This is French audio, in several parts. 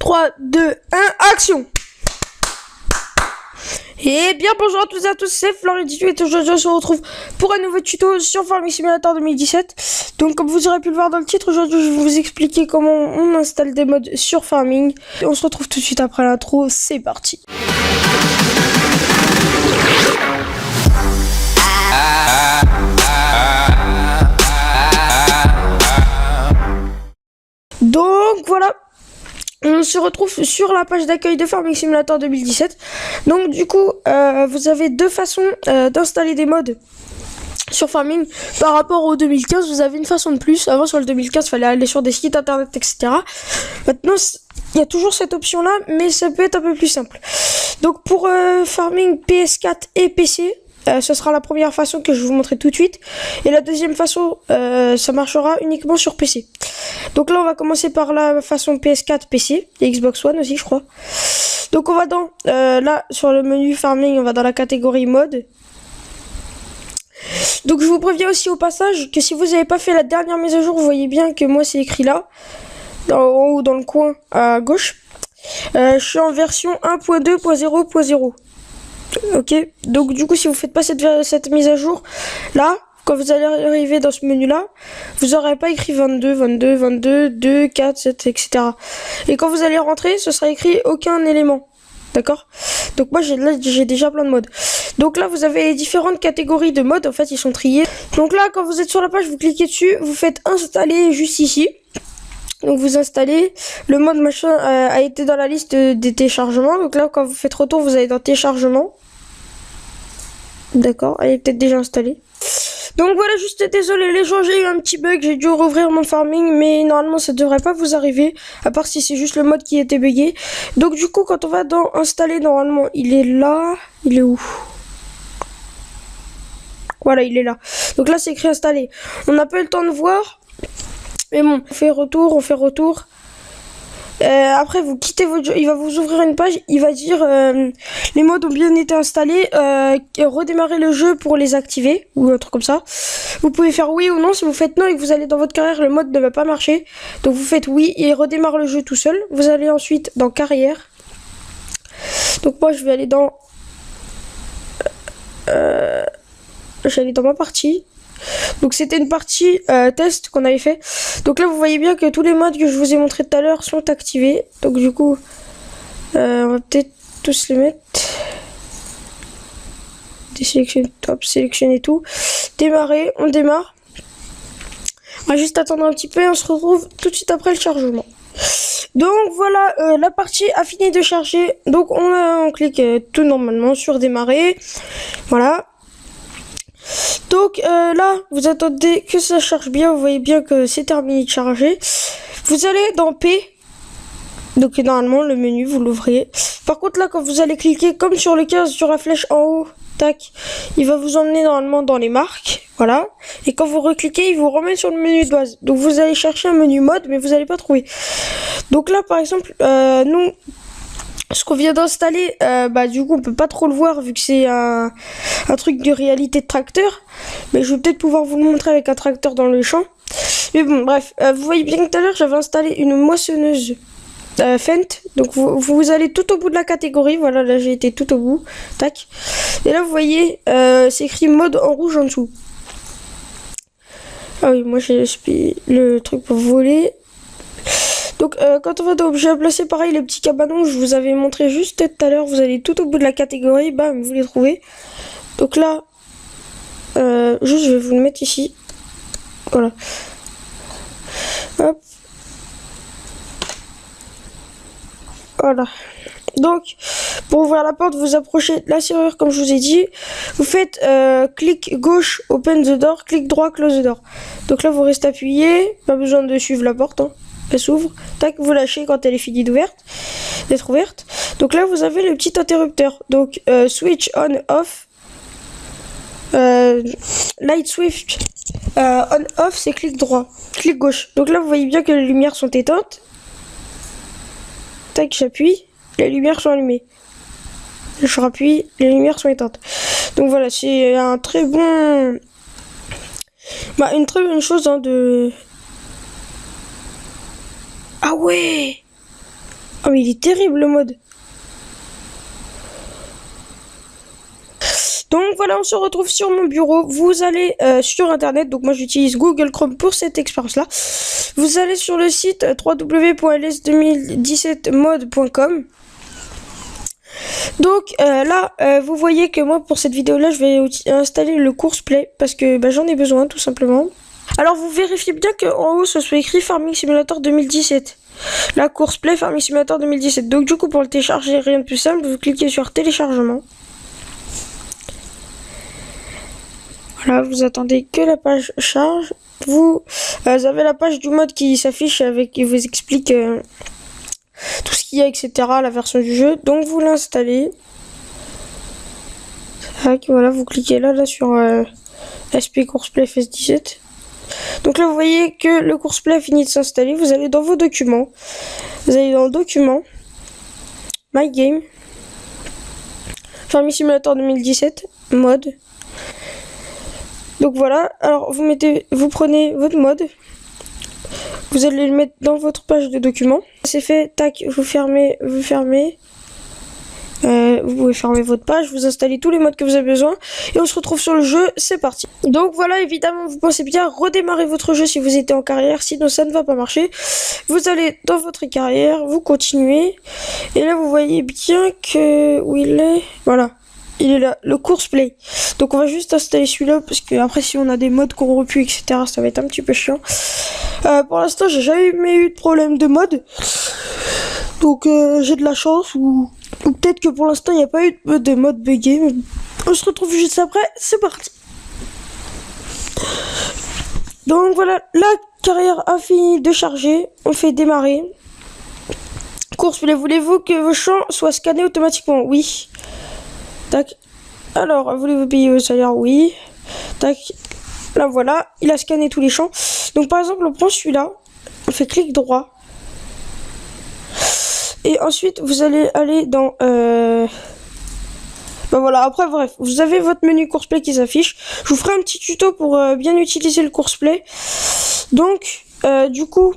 3, 2, 1, action. Et bien bonjour à tous et à tous, c'est Florian18 et aujourd'hui on se retrouve pour un nouveau tuto sur Farming Simulator 2017. Donc comme vous aurez pu le voir dans le titre, aujourd'hui je vais vous expliquer comment on installe des mods sur Farming. Et on se retrouve tout de suite après l'intro, c'est parti. Donc voilà, on se retrouve sur la page d'accueil de Farming Simulator 2017. Donc du coup, vous avez deux façons d'installer des mods sur Farming par rapport au 2015. Vous avez une façon de plus. Avant sur le 2015, il fallait aller sur des sites internet, etc. Maintenant, il y a toujours cette option là, mais ça peut être un peu plus simple. Donc pour Farming PS4 et PC, ce sera la première façon que je vais vous montrer tout de suite. Et la deuxième façon, ça marchera uniquement sur PC. Donc là, on va commencer par la façon PS4, PC et Xbox One aussi, je crois. Donc on va dans, là, sur le menu Farming, on va dans la catégorie mode. Donc je vous préviens aussi au passage que si vous n'avez pas fait la dernière mise à jour, vous voyez bien que moi c'est écrit là, en haut dans le coin à gauche. Je suis en version 1.2.0.0. Ok, donc du coup si vous faites pas cette mise à jour là, quand vous allez arriver dans ce menu là, vous n'aurez pas écrit 22, 22, 22, 2, 4, 7, etc. Et quand vous allez rentrer, ce sera écrit aucun élément. D'accord? Donc moi j'ai déjà plein de modes. Donc là vous avez les différentes catégories de modes, en fait ils sont triés. Donc là quand vous êtes sur la page, vous cliquez dessus, vous faites installer juste ici. Donc vous installez, le mode machin a été dans la liste des téléchargements. Donc là quand vous faites retour, vous allez dans téléchargement. D'accord, elle est peut-être déjà installée. Donc voilà, juste désolé les gens, j'ai eu un petit bug, j'ai dû rouvrir mon farming, mais normalement ça devrait pas vous arriver, à part si c'est juste le mode qui était bugué. Donc du coup quand on va dans installer, normalement il est là, il est où? Voilà, il est là. Donc là c'est écrit installer. On n'a pas eu le temps de voir, mais bon, on fait retour. Après vous quittez votre jeu, il va vous ouvrir une page, il va dire les mods ont bien été installés, redémarrer le jeu pour les activer ou un truc comme ça. Vous pouvez faire oui ou non. Si vous faites non et que vous allez dans votre carrière, le mode ne va pas marcher, donc vous faites oui et il redémarre le jeu tout seul. Vous allez ensuite dans carrière. Donc moi je vais aller dans j'allais dans ma partie. Donc c'était une partie test qu'on avait fait. Donc là vous voyez bien que tous les modes que je vous ai montré tout à l'heure sont activés. Donc du coup on va peut-être tous les mettre. Désélectionner, top, sélectionner tout. Démarrer, on démarre. On va juste attendre un petit peu et on se retrouve tout de suite après le chargement. Donc voilà, la partie a fini de charger. Donc on clique tout normalement sur démarrer. Voilà. Donc là, vous attendez que ça charge bien. Vous voyez bien que c'est terminé de charger. Vous allez dans P. Donc normalement, le menu, vous l'ouvrez. Par contre, là, quand vous allez cliquer comme sur le 15, sur la flèche en haut, tac, il va vous emmener normalement dans les marques. Voilà. Et quand vous recliquez, il vous remet sur le menu de base. Donc vous allez chercher un menu mode, mais vous n'allez pas trouver. Donc là, par exemple, nous... ce qu'on vient d'installer, du coup on peut pas trop le voir vu que c'est un truc de réalité de tracteur. Mais je vais peut-être pouvoir vous le montrer avec un tracteur dans le champ. Mais bon bref, vous voyez bien que tout à l'heure j'avais installé une moissonneuse Fendt. Donc vous allez tout au bout de la catégorie. Voilà, là j'ai été tout au bout. Tac. Et là vous voyez, c'est écrit mode en rouge en dessous. Ah oui, moi j'ai le truc pour voler. Donc quand on va dans objet à placer, pareil, les petits cabanons, je vous avais montré juste tout à l'heure, vous allez tout au bout de la catégorie, bam, vous les trouvez. Donc là, juste je vais vous le mettre ici. Voilà. Hop. Voilà. Donc, pour ouvrir la porte, vous approchez de la serrure comme je vous ai dit. Vous faites clic gauche, open the door, clic droit, close the door. Donc là, vous restez appuyé, pas besoin de suivre la porte, hein. Elle s'ouvre, tac, vous lâchez quand elle est finie d'être ouverte. Donc là vous avez le petit interrupteur. Donc switch on off, light switch on off, c'est clic droit, clic gauche. Donc là vous voyez bien que les lumières sont éteintes. Tac, j'appuie, les lumières sont allumées. Je rappuie, les lumières sont éteintes. Donc voilà, c'est un très bon, une très bonne chose hein, de... Ah ouais! Oh mais il est terrible le mode. Donc voilà, on se retrouve sur mon bureau. Vous allez sur internet, donc moi j'utilise Google Chrome pour cette expérience là. Vous allez sur le site www.ls2017mode.com. Donc là, vous voyez que moi pour cette vidéo là, je vais installer le Courseplay parce que j'en ai besoin tout simplement. Alors vous vérifiez bien qu'en haut ça soit écrit Farming Simulator 2017. La Courseplay Farming Simulator 2017. Donc du coup pour le télécharger, rien de plus simple, vous cliquez sur téléchargement. Voilà, vous attendez que la page charge. Vous avez la page du mode qui s'affiche avec qui vous explique tout ce qu'il y a, etc. La version du jeu. Donc vous l'installez. Voilà, vous cliquez là sur SP Courseplay FS17. Donc là vous voyez que le Courseplay a fini de s'installer. Vous allez dans vos documents. Vous allez dans Documents, My Game, Farming Simulator 2017, Mode. Donc voilà, alors vous prenez votre mode, vous allez le mettre dans votre page de documents. C'est fait, tac, vous fermez, vous pouvez fermer votre page, vous installez tous les modes que vous avez besoin et on se retrouve sur le jeu, c'est parti. Donc voilà, évidemment, vous pensez bien redémarrer votre jeu si vous étiez en carrière, sinon ça ne va pas marcher. Vous allez dans votre carrière, vous continuez et là vous voyez bien que où il est, voilà. Il est là, le Courseplay. Donc on va juste installer celui-là parce que après si on a des modes corrompus, etc., ça va être un petit peu chiant. Pour l'instant, j'ai jamais eu de problème de mode. Donc j'ai de la chance ou peut-être que pour l'instant il n'y a pas eu de mode buggé. Mais on se retrouve juste après, c'est parti. Donc voilà, la carrière a fini de charger. On fait démarrer. Courseplay, voulez-vous que vos champs soient scannés automatiquement? Oui. Tac. Alors, voulez-vous payer au salaire? Oui. Tac. Là, voilà. Il a scanné tous les champs. Donc, par exemple, on prend celui-là. On fait clic droit. Et ensuite, vous allez aller dans... voilà. Après, bref. Vous avez votre menu Courseplay qui s'affiche. Je vous ferai un petit tuto pour bien utiliser le Courseplay. Donc, du coup...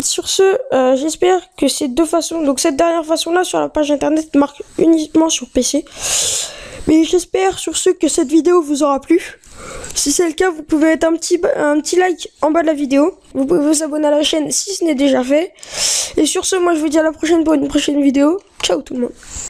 Sur ce, j'espère que ces deux façons, donc cette dernière façon-là sur la page internet marque uniquement sur PC. Mais j'espère sur ce que cette vidéo vous aura plu. Si c'est le cas, vous pouvez mettre un petit like en bas de la vidéo. Vous pouvez vous abonner à la chaîne si ce n'est déjà fait. Et sur ce, moi je vous dis à la prochaine pour une prochaine vidéo. Ciao tout le monde.